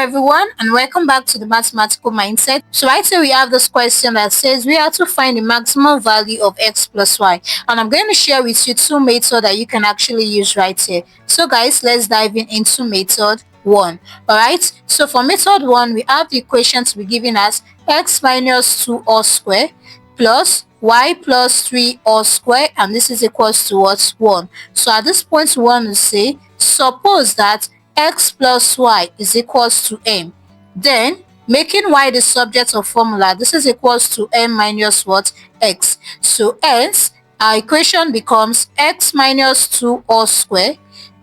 everyone, and welcome back to the Mathematical Mindset. So right here we have this question that says we have to find the maximum value of x plus y, and I'm going to share with you two methods that you can actually use right here. So guys, let's dive into method 1. Alright, so for method 1, we have the equation to be given as x minus 2 all square plus y plus 3 all square, and this is equals to what? 1. So at this point we want to say suppose that x plus y is equals to m. Then making y the subject of formula, this is equals to m minus what? X. So hence our equation becomes x minus 2 all square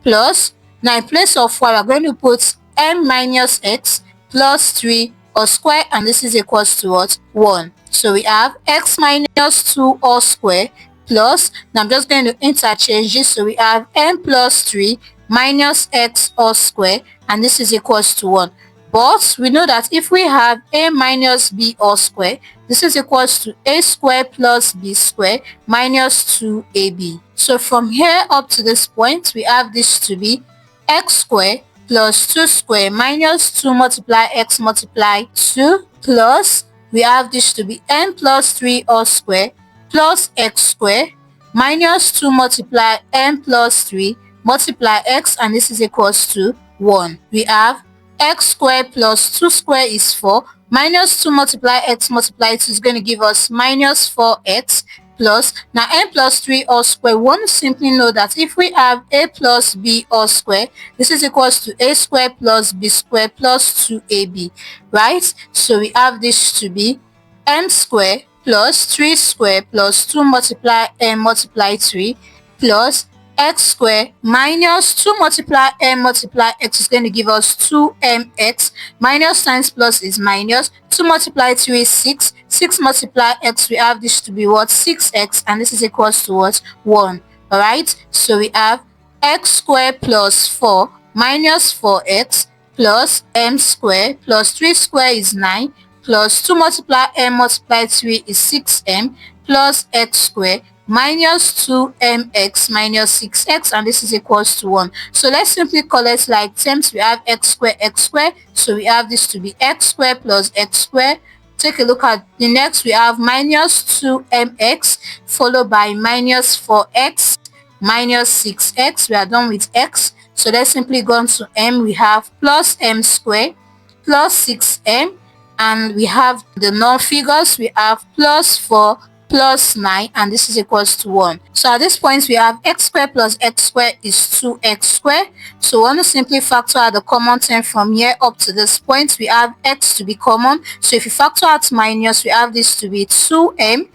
plus, now in place of y we're going to put m minus x plus 3 all square, and this is equals to what? 1. So we have x minus 2 all square plus, now I'm just going to interchange this, so we have m plus 3 minus x all square, and this is equals to 1. But we know that if we have a minus b all square, this is equals to a square plus b square minus 2ab. So from here up to this point, we have this to be x square plus 2 square minus 2 multiply x multiply 2 plus, we have this to be n plus 3 all square plus x square minus 2 multiply n plus 3 multiply x, and this is equals to 1. We have x square plus 2 square is 4 minus 2 multiply x multiply 2 is going to give us minus 4x plus, now n plus 3 all square, we want to simply know that if we have a plus b all square, this is equals to a square plus b square plus 2ab, right? So we have this to be m square plus 3 square plus 2 multiply n multiply 3 plus x square minus 2 multiply m multiply x is going to give us 2mx minus times plus is minus 2 multiply 3 is 6, 6 multiply x, we have this to be what? 6x, and this is equals to what? 1. Alright, so we have x square plus 4 minus 4x plus m square plus 3 square is 9 plus 2 multiply m multiply 3 is 6m plus x square minus 2mx minus 6x, and this is equals to 1. So let's simply collect like terms. We have x square, so we have this to be x square plus x square. Take a look at the next. We have minus 2mx followed by minus 4x minus 6x. We are done with x, so let's simply go on to m. We have plus m square plus 6m, and we have the non-figures. We have plus 4 plus 9, and this is equals to 1. So at this point we have x square plus x square is 2x square. So we want to simply factor out the common term from here up to this point. We have x to be common, so if you factor out minus, we have this to be 2m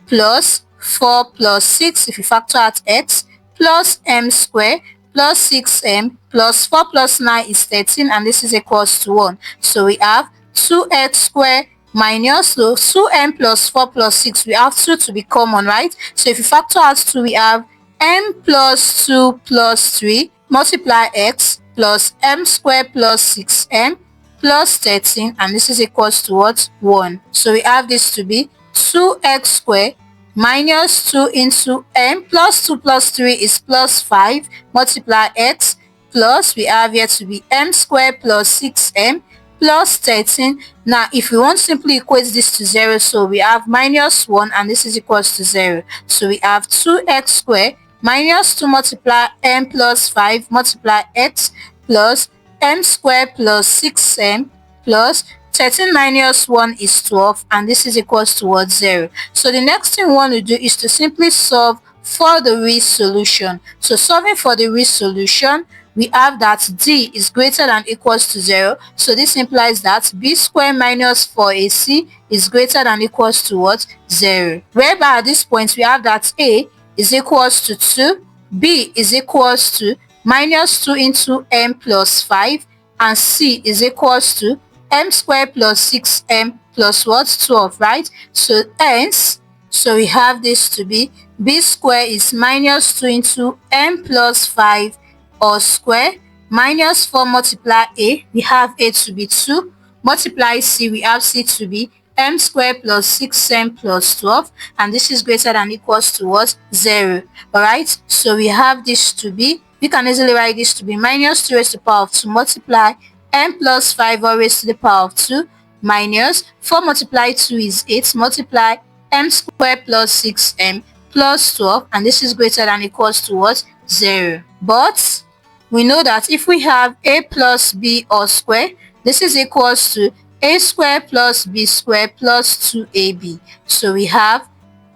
plus 4 plus 6. If you factor out x plus m square plus 6m plus 4 plus 9 is 13, and this is equals to 1. So we have 2x square minus 2m plus 4 plus 6, we have 2 to be common, right? So if you factor out 2, we have m plus 2 plus 3 multiply x plus m square plus 6m plus 13, and this is equals to what? 1. So we have this to be 2x square minus 2 into m plus 2 plus 3 is plus 5 multiply x plus, we have here to be m square plus 6m plus 13. Now if we want to simply equate this to 0, so we have minus 1, and this is equals to 0. So we have 2x square minus 2 multiply m plus 5 multiply x plus m square plus 6m plus 13 minus 1 is 12, and this is equals to what? 0. So the next thing we want to do is to simply solve for the real solution. So solving for the real solution, we have that d is greater than equals to 0. So this implies that b square minus 4ac is greater than equals to what? 0. Whereby at this point we have that a is equals to 2, b is equals to minus 2 into m plus 5, and c is equals to m square plus 6m plus what? 12, right? So hence, so we have this to be b square is minus 2 into m plus 5 all square minus 4 multiply a, we have a to be 2 multiply c, we have c to be m square plus 6m plus 12, and this is greater than equals to what? 0. Alright, so we have this to be, we can easily write this to be minus 2 raised to the power of 2 multiply m plus 5 all raised to the power of 2 minus 4 multiplied 2 is 8 multiply m squared plus 6m plus 12, and this is greater than equals to what? 0. But we know that if we have a plus b all square, this is equals to a squared plus b squared plus 2ab. So we have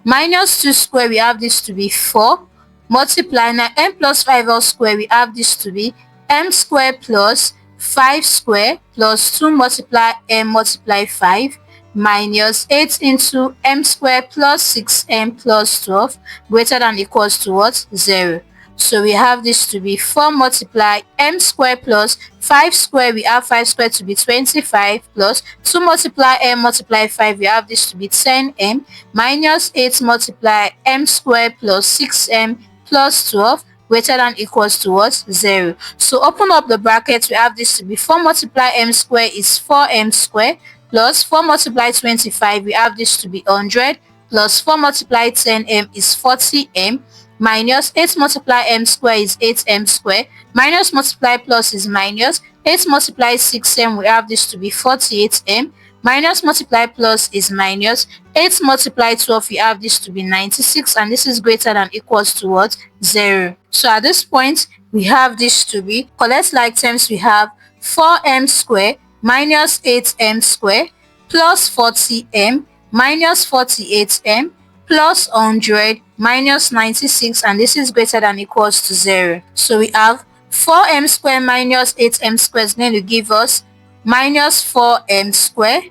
minus 2 square, we have this to be 4. Multiply now m plus 5 all square, we have this to be m square plus 5 square plus 2 multiply m multiply 5 minus 8 into m square plus 6m plus 12 greater than equals to what? 0. So we have this to be 4 multiply m square plus 5 square, we have 5 square to be 25 plus 2 multiply m multiply 5, we have this to be 10m minus 8 multiply m square plus 6m plus 12 greater than equals to what? 0. So open up the brackets, we have this to be 4 multiply m square is 4m square plus 4 multiply 25, we have this to be 100 plus 4 multiply 10m is 40m minus 8 multiply m square is 8m square minus multiply plus is minus 8 multiply 6m, we have this to be 48m minus multiply plus is minus 8 multiply 12, we have this to be 96, and this is greater than equals to what? 0. So at this point we have this to be, collect like terms, we have 4m square minus 8m square plus 40m minus 48m plus 100 minus 96, and this is greater than equals to 0. So we have 4m square minus 8m square is going to give us minus 4m square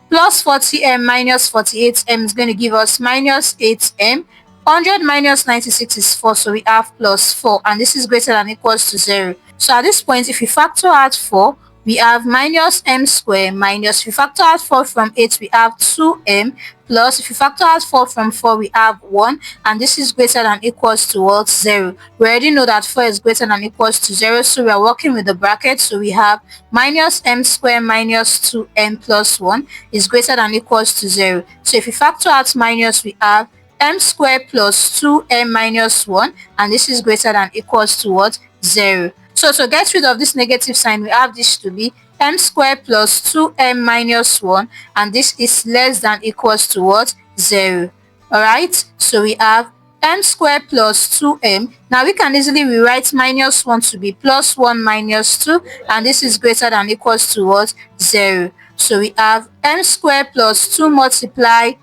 plus 40m minus 48m is going to give us minus 8m. 100 minus 96 is 4, so we have plus 4, and this is greater than equals to 0. So at this point, if we factor out 4, we have minus m square minus, if we factor out 4 from 8, we have 2m plus, if we factor out 4 from 4, we have 1, and this is greater than equals to what? 0. We already know that 4 is greater than equals to 0, so we are working with the bracket. So we have minus m square minus 2m plus 1 is greater than equals to 0. So if we factor out minus, we have m square plus 2m minus 1, and this is greater than equals to what? 0. So to get rid of this negative sign, we have this to be m square plus 2m minus 1, and this is less than equals to what? 0. Alright, so we have m square plus 2m. Now we can easily rewrite minus 1 to be plus 1 minus 2, and this is greater than equals to what? 0. So we have m square plus 2 multiply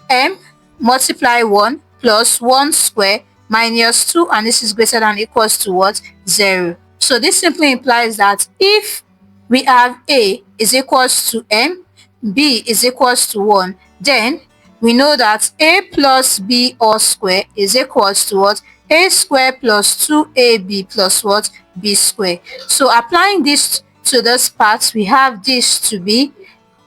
m multiply 1 plus 1 square minus 2, and this is greater than equals to what? 0. So this simply implies that if we have a is equals to m, b is equals to 1, then we know that a plus b all square is equals to what? A square plus 2ab plus what? B square. So applying this to this part, we have this to be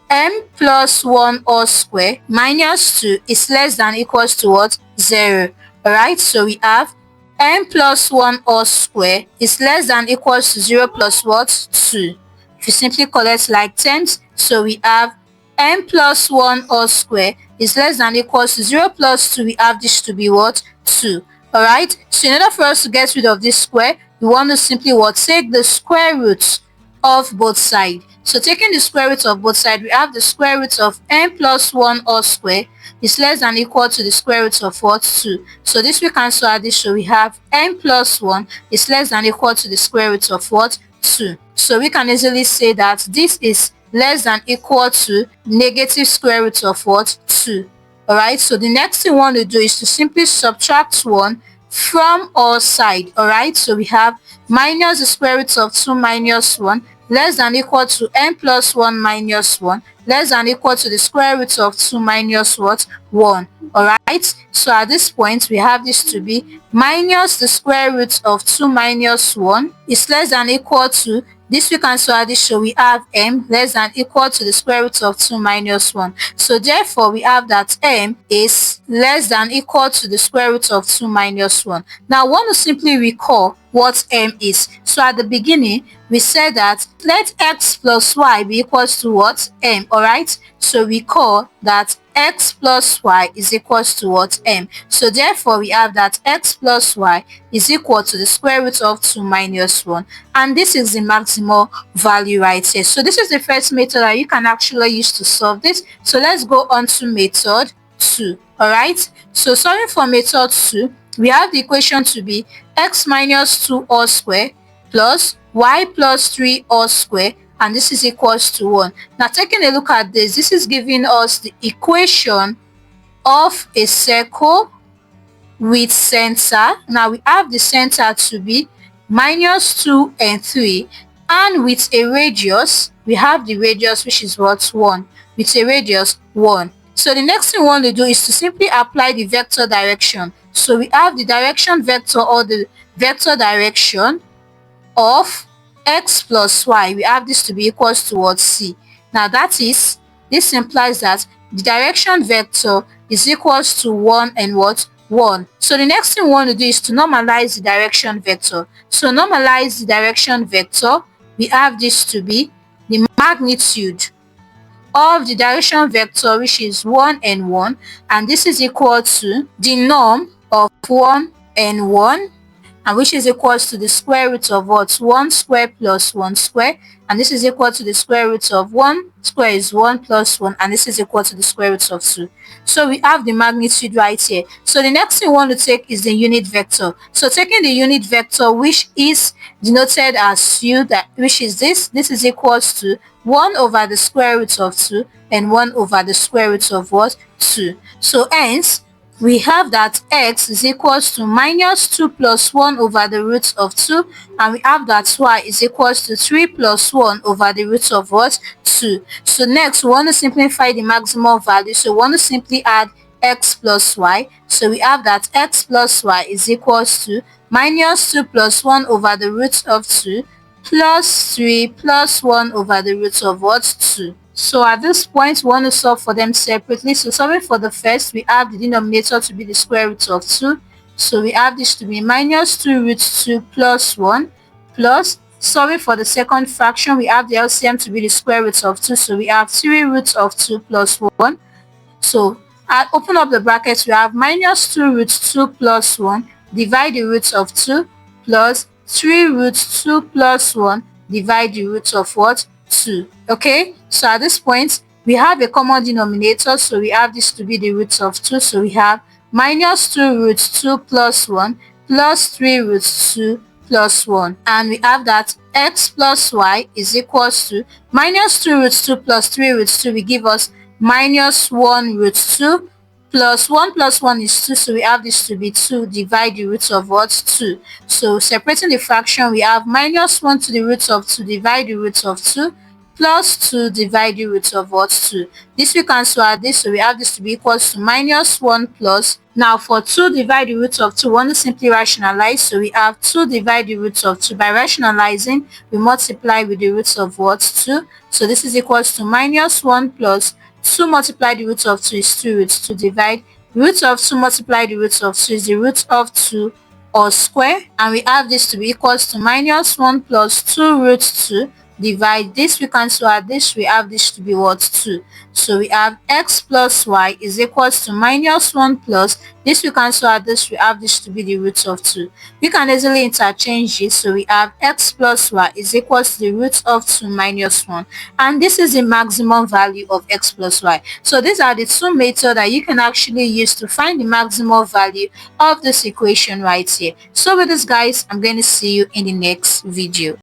m plus 1 all square minus 2 is less than equals to what? 0. Alright, so we have m plus 1 all square is less than equals to 0 plus what? 2. If you simply collect like terms, so we have m plus 1 all square is less than equals to 0 plus 2, we have this to be what? 2. Alright, so in order for us to get rid of this square, we want to simply what? Take the square roots of both sides. So taking the square root of both sides, we have the square root of m plus 1 all square is less than equal to the square root of what? 2. So this we cancel out this, so we have m plus 1 is less than equal to the square root of what? 2. So we can easily say that this is less than equal to negative square root of what? 2. Alright, so the next thing we want to do is to simply subtract 1 from all sides. Alright, so we have minus the square root of 2 minus 1 less than equal to m plus 1 minus 1 less than equal to the square root of 2 minus what? 1. Alright, so at this point we have this to be minus the square root of 2 minus 1 is less than equal to this, we cancel out this, so we have m less than equal to the square root of 2 minus 1. So therefore we have that m is less than equal to the square root of 2 minus 1. Now I want to simply recall what m is. So at the beginning we said that let x plus y be equals to what? M. Alright, so recall that x plus y is equals to what? M. So therefore we have that x plus y is equal to the square root of 2 minus 1, and this is the maximal value right here. So this is the first method that you can actually use to solve this. So let's go on to method 2. All right, so solving for method 2, we have the equation to be x minus 2 all square plus y plus 3 all square, and this is equals to 1. Now taking a look at this is giving us the equation of a circle with center. Now we have the center to be minus 2 and 3, and with a radius, we have the radius which is what? 1, with a radius 1. So the next thing we want to do is to simply apply the vector direction. So we have the direction vector, or the vector direction of x plus y. We have this to be equals to what? C. Now that is, this implies that the direction vector is equals to 1 and what? 1. So the next thing we want to do is to normalize the direction vector. So normalize the direction vector, we have this to be the magnitude of the direction vector, which is 1 and 1, and this is equal to the norm of 1 and 1, and which is equals to the square root of what? 1 square plus 1 square, and this is equal to the square root of 1 square is 1 plus 1, and this is equal to the square root of 2. So we have the magnitude right here. So the next thing we want to take is the unit vector. So taking the unit vector, which is denoted as u, that which is this is equals to 1 over the square root of 2 and 1 over the square root of what? 2. So hence we have that x is equals to minus 2 plus 1 over the root of 2, and we have that y is equals to 3 plus 1 over the root of what? 2. So next we want to simplify the maximal value. So we want to simply add x plus y. So we have that x plus y is equals to minus 2 plus 1 over the root of 2 plus 3 plus 1 over the root of what? 2. So at this point, we want to solve for them separately. So solving for the first, we have the denominator to be the square root of 2. So we have this to be minus 2 root 2 plus 1, plus, solving for the second fraction, we have the LCM to be the square root of 2. So we have 3 roots of 2 plus 1. So I open up the brackets, we have minus 2 root 2 plus 1, divide the root of 2, plus 3 root 2 plus 1, divide the root of what? 2. Okay, so at this point we have a common denominator, so we have this to be the root of 2. So we have minus 2 root 2 plus 1 plus 3 root 2 plus 1, and we have that x plus y is equals to minus 2 root 2 plus 3 root 2 will give us minus 1 root 2 plus 1 plus 1 is 2, so we have this to be 2, divide the root of what? 2. So separating the fraction, we have minus 1 to the root of 2, divide the root of 2, plus 2, divide the root of what? 2. This we cancel out this, so we have this to be equals to minus 1 plus. Now for 2 divide the root of 2, we want to simply rationalize, so we have 2 divide the root of 2. By rationalizing, we multiply with the roots of what? 2. So this is equals to minus 1 plus 2 multiply the root of 2 is 2 roots 2, divide root of 2 multiply the root of 2 is the root of 2 or square, and we have this to be equals to minus 1 plus 2 root 2, divide this, we cancel out this, we have this to be what? 2. So we have x plus y is equals to minus 1 plus this, we cancel out this, we have this to be the root of 2. We can easily interchange this, so we have x plus y is equals to the root of 2 minus 1, and this is the maximum value of x plus y. So these are the two methods that you can actually use to find the maximal value of this equation right here. So with this guys, I'm going to see you in the next video.